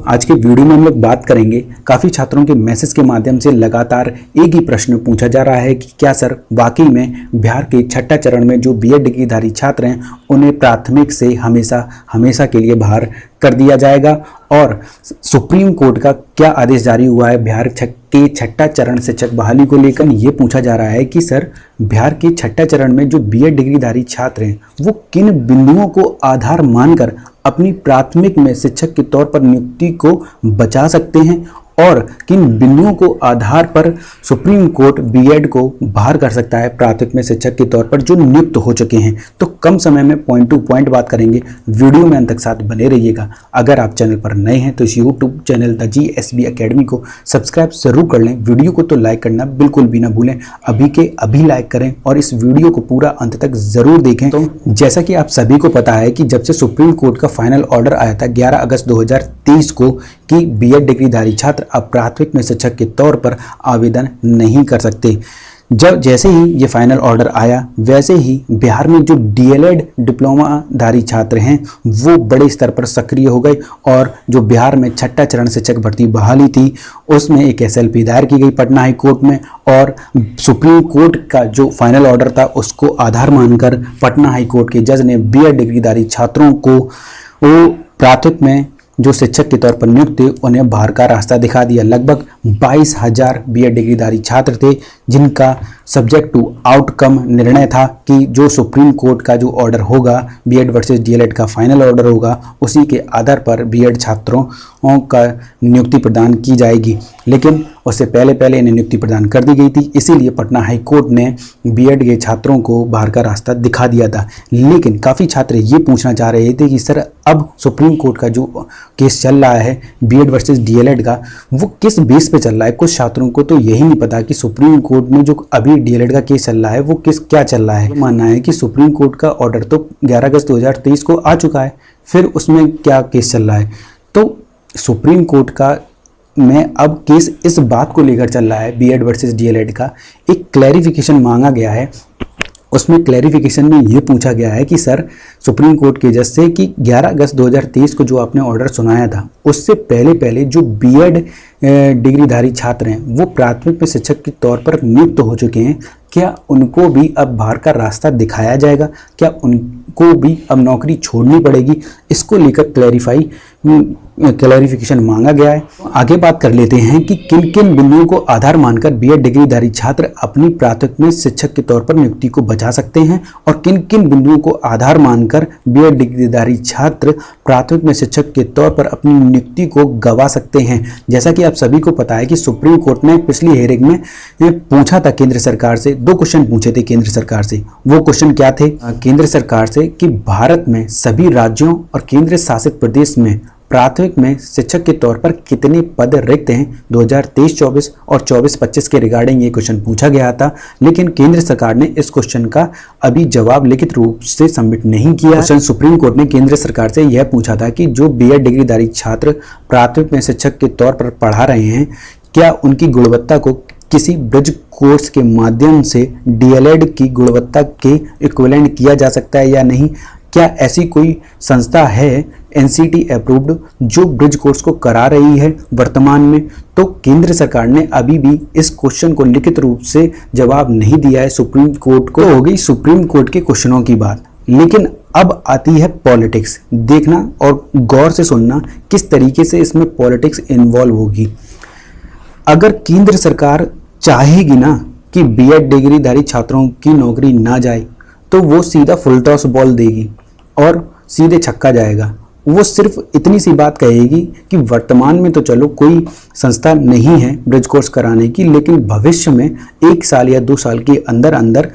आज के वीडियो में हम लोग बात करेंगे, काफ़ी छात्रों के मैसेज के माध्यम से लगातार एक ही प्रश्न पूछा जा रहा है कि क्या सर वाकई में बिहार के छठा चरण में जो बीएड डिग्रीधारी छात्र हैं उन्हें प्राथमिक से हमेशा हमेशा के लिए बाहर कर दिया जाएगा। और सुप्रीम कोर्ट का क्या आदेश जारी हुआ है बिहार के छठा चरण शिक्षक बहाली को लेकर। ये पूछा जा रहा है कि सर बिहार के छठा चरण में जो बीएड डिग्रीधारी छात्र हैं वो किन बिंदुओं को आधार मानकर अपनी प्राथमिक में शिक्षक के तौर पर नियुक्ति को बचा सकते हैं और किन बिंदुओं को आधार पर सुप्रीम कोर्ट बीएड को बाहर कर सकता है प्राथमिक में शिक्षक के तौर पर जो नियुक्त हो चुके हैं। तो कम समय में पॉइंट टू पॉइंट बात करेंगे, वीडियो में अंत तक साथ बने रहिएगा। अगर आप चैनल पर नए हैं तो इस YouTube channel the GSB academy को सब्सक्राइब जरूर कर लें। वीडियो को तो लाइक करना बिल्कुल भी ना भूलें, अभी के अभी लाइक करें और इस वीडियो को पूरा अंत तक जरूर देखें। तो जैसा कि आप सभी को पता है कि जब से सुप्रीम कोर्ट का फाइनल ऑर्डर आया था 11 अगस्त 2023 को कि बीएड डिग्रीधारी छात्र अब प्राथमिक में शिक्षक के तौर पर आवेदन नहीं कर सकते, जैसे ही ये फाइनल ऑर्डर आया वैसे ही बिहार में जो डीएलएड डिप्लोमाधारी छात्र हैं वो बड़े स्तर पर सक्रिय हो गए और जो बिहार में छठा चरण शिक्षक भर्ती बहाली थी उसमें एक एसएलपी दायर की गई पटना हाई कोर्ट में और सुप्रीम कोर्ट का जो फाइनल ऑर्डर था उसको आधार मानकर पटना हाई कोर्ट के जज ने बीएड डिग्रीधारी छात्रों को वो प्राथमिक में जो शिक्षक के तौर पर नियुक्त थे उन्हें बाहर का रास्ता दिखा दिया। लगभग 22,000 बीएड डिग्रीधारी छात्र थे जिनका सब्जेक्ट टू आउटकम निर्णय था कि जो सुप्रीम कोर्ट का जो ऑर्डर होगा बीएड वर्सेस डीएलएड का फाइनल ऑर्डर होगा उसी के आधार पर बीएड छात्रों का नियुक्ति प्रदान की जाएगी। लेकिन उससे पहले इन्हें नियुक्ति प्रदान कर दी गई थी, इसीलिए पटना हाई कोर्ट ने बीएड के छात्रों को बाहर का रास्ता दिखा दिया था। लेकिन काफ़ी छात्र ये पूछना चाह रहे थे कि सर अब सुप्रीम कोर्ट का जो केस चल रहा है बीएड वर्सेस डीएलएड का वो किस बेस पे चल रहा है। कुछ छात्रों को तो यही नहीं पता कि सुप्रीम कोर्ट में जो अभी डीएलएड का केस चल रहा है वो क्या चल रहा है। मानना है कि सुप्रीम कोर्ट का ऑर्डर तो 11 अगस्त 2023 को आ चुका है, फिर उसमें क्या केस चल रहा है। तो सुप्रीम कोर्ट का में अब केस इस बात को लेकर चल रहा है बीएड वर्सेस डीएलएड का एक क्लैरिफिकेशन मांगा गया है। उसमें क्लैरिफिकेशन में ये पूछा गया है कि सर सुप्रीम कोर्ट के जज से कि 11 अगस्त 2023 को जो आपने ऑर्डर सुनाया था उससे पहले जो बीएड डिग्रीधारी छात्र हैं वो प्राथमिक में शिक्षक के तौर पर नियुक्त हो चुके हैं, क्या उनको भी अब बाहर का रास्ता दिखाया जाएगा, क्या उनको भी अब नौकरी छोड़नी पड़ेगी। इसको लेकर क्लैरिफिकेशन मांगा गया है। आगे बात कर लेते हैं कि किन किन बिंदुओं को आधार मानकर बीएड डिग्रीधारी छात्र अपनी प्राथमिक में शिक्षक के तौर पर नियुक्ति को बचा सकते हैं और किन किन बिंदुओं को आधार मानकर बीएड डिग्रीधारी छात्र प्राथमिक में शिक्षक के तौर पर अपनी नियुक्ति को गंवा सकते हैं। जैसा कि आप सभी को पता है कि सुप्रीम कोर्ट ने पिछली हियरिंग में पूछा था केंद्र सरकार से, 2 क्वेश्चन पूछे थे केंद्र सरकार से। वो क्वेश्चन क्या थे केंद्र सरकार से कि भारत में सभी राज्यों और केंद्र शासित प्रदेश में प्राथमिक में शिक्षक के तौर पर कितने पद रिक्त हैं 2023-24 और 24-25 के रिगार्डिंग ये क्वेश्चन पूछा गया था। लेकिन केंद्र सरकार ने इस क्वेश्चन का अभी जवाब लिखित रूप से सबमिट नहीं किया। क्वेश्चन सुप्रीम कोर्ट ने केंद्र सरकार से यह पूछा था कि जो बीएड डिग्रीधारी छात्र प्राथमिक में शिक्षक के तौर पर पढ़ा रहे हैं क्या उनकी गुणवत्ता को किसी ब्रिज कोर्स के माध्यम से डीएलएड की गुणवत्ता के इक्विवेलेंट किया जा सकता है या नहीं। क्या ऐसी कोई संस्था है एनसीटी अप्रूव्ड जो ब्रिज कोर्स को करा रही है वर्तमान में। तो केंद्र सरकार ने अभी भी इस क्वेश्चन को लिखित रूप से जवाब नहीं दिया है सुप्रीम कोर्ट को। हो गई सुप्रीम कोर्ट के क्वेश्चनों की बात, लेकिन अब आती है पॉलिटिक्स। देखना और गौर से सुनना किस तरीके से इसमें पॉलिटिक्स इन्वॉल्व होगी। अगर केंद्र सरकार चाहेगी ना कि बीएड डिग्रीधारी छात्रों की नौकरी ना जाए तो वो सीधा फुल टॉस बॉल देगी और सीधे छक्का जाएगा। वो सिर्फ इतनी सी बात कहेगी कि वर्तमान में तो चलो कोई संस्था नहीं है ब्रिज कोर्स कराने की, लेकिन भविष्य में 1 साल या 2 साल के अंदर अंदर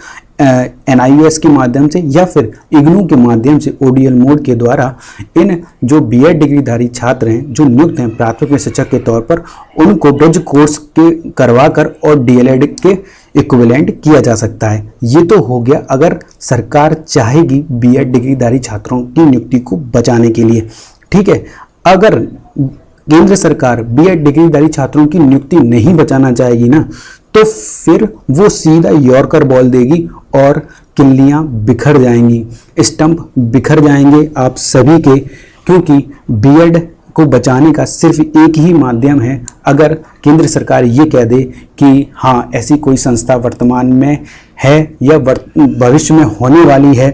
NIOS के माध्यम से या फिर इग्नू के माध्यम से ODL मोड के द्वारा इन जो बीएड डिग्रीधारी छात्र हैं जो नियुक्त हैं प्राथमिक में शिक्षक के तौर पर उनको ब्रिज कोर्स के करवा कर और डीएलएड के इक्विवेलेंट किया जा सकता है। ये तो हो गया अगर सरकार चाहेगी बीएड डिग्रीधारी छात्रों की नियुक्ति को बचाने के लिए, ठीक है। अगर केंद्र सरकार बीएड डिग्रीधारी छात्रों की नियुक्ति नहीं बचाना चाहेगी ना तो फिर वो सीधा यॉर्कर बॉल देगी और किल्लियां बिखर जाएंगी, स्टंप बिखर जाएंगे आप सभी के, क्योंकि बीएड को बचाने का सिर्फ एक ही माध्यम है। अगर केंद्र सरकार ये कह दे कि हाँ ऐसी कोई संस्था वर्तमान में है या भविष्य में होने वाली है,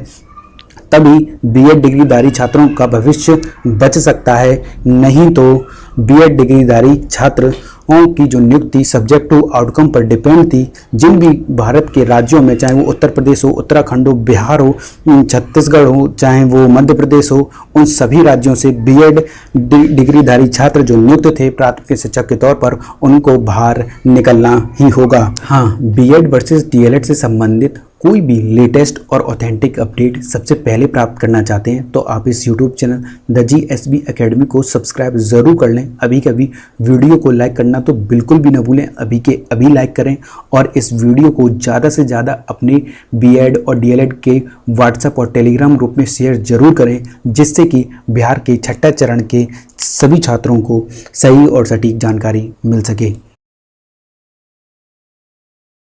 तभी बीएड डिग्रीधारी छात्रों का भविष्य बच सकता है। नहीं तो बीएड डिग्रीधारी छात्रों की जो नियुक्ति सब्जेक्ट टू आउटकम पर डिपेंड थी, जिन भी भारत के राज्यों में, चाहे वो उत्तर प्रदेश हो, उत्तराखंड हो, बिहार हो, छत्तीसगढ़ हो, चाहे वो मध्य प्रदेश हो, उन सभी राज्यों से बीएड डिग्रीधारी छात्र जो नियुक्त थे प्राथमिक शिक्षक के तौर पर, उनको बाहर निकलना ही होगा। हाँ, बीएड वर्सेस डीएलएड से संबंधित कोई भी लेटेस्ट और ऑथेंटिक अपडेट सबसे पहले प्राप्त करना चाहते हैं तो आप इस YouTube channel the GSB academy को सब्सक्राइब ज़रूर कर लें। अभी के अभी वीडियो को लाइक करना तो बिल्कुल भी न भूलें, अभी के अभी लाइक करें और इस वीडियो को ज़्यादा से ज़्यादा अपने बीएड और डीएलएड के व्हाट्सएप और टेलीग्राम ग्रुप में शेयर ज़रूर करें, जिससे कि बिहार के छठा चरण के सभी छात्रों को सही और सटीक जानकारी मिल सके।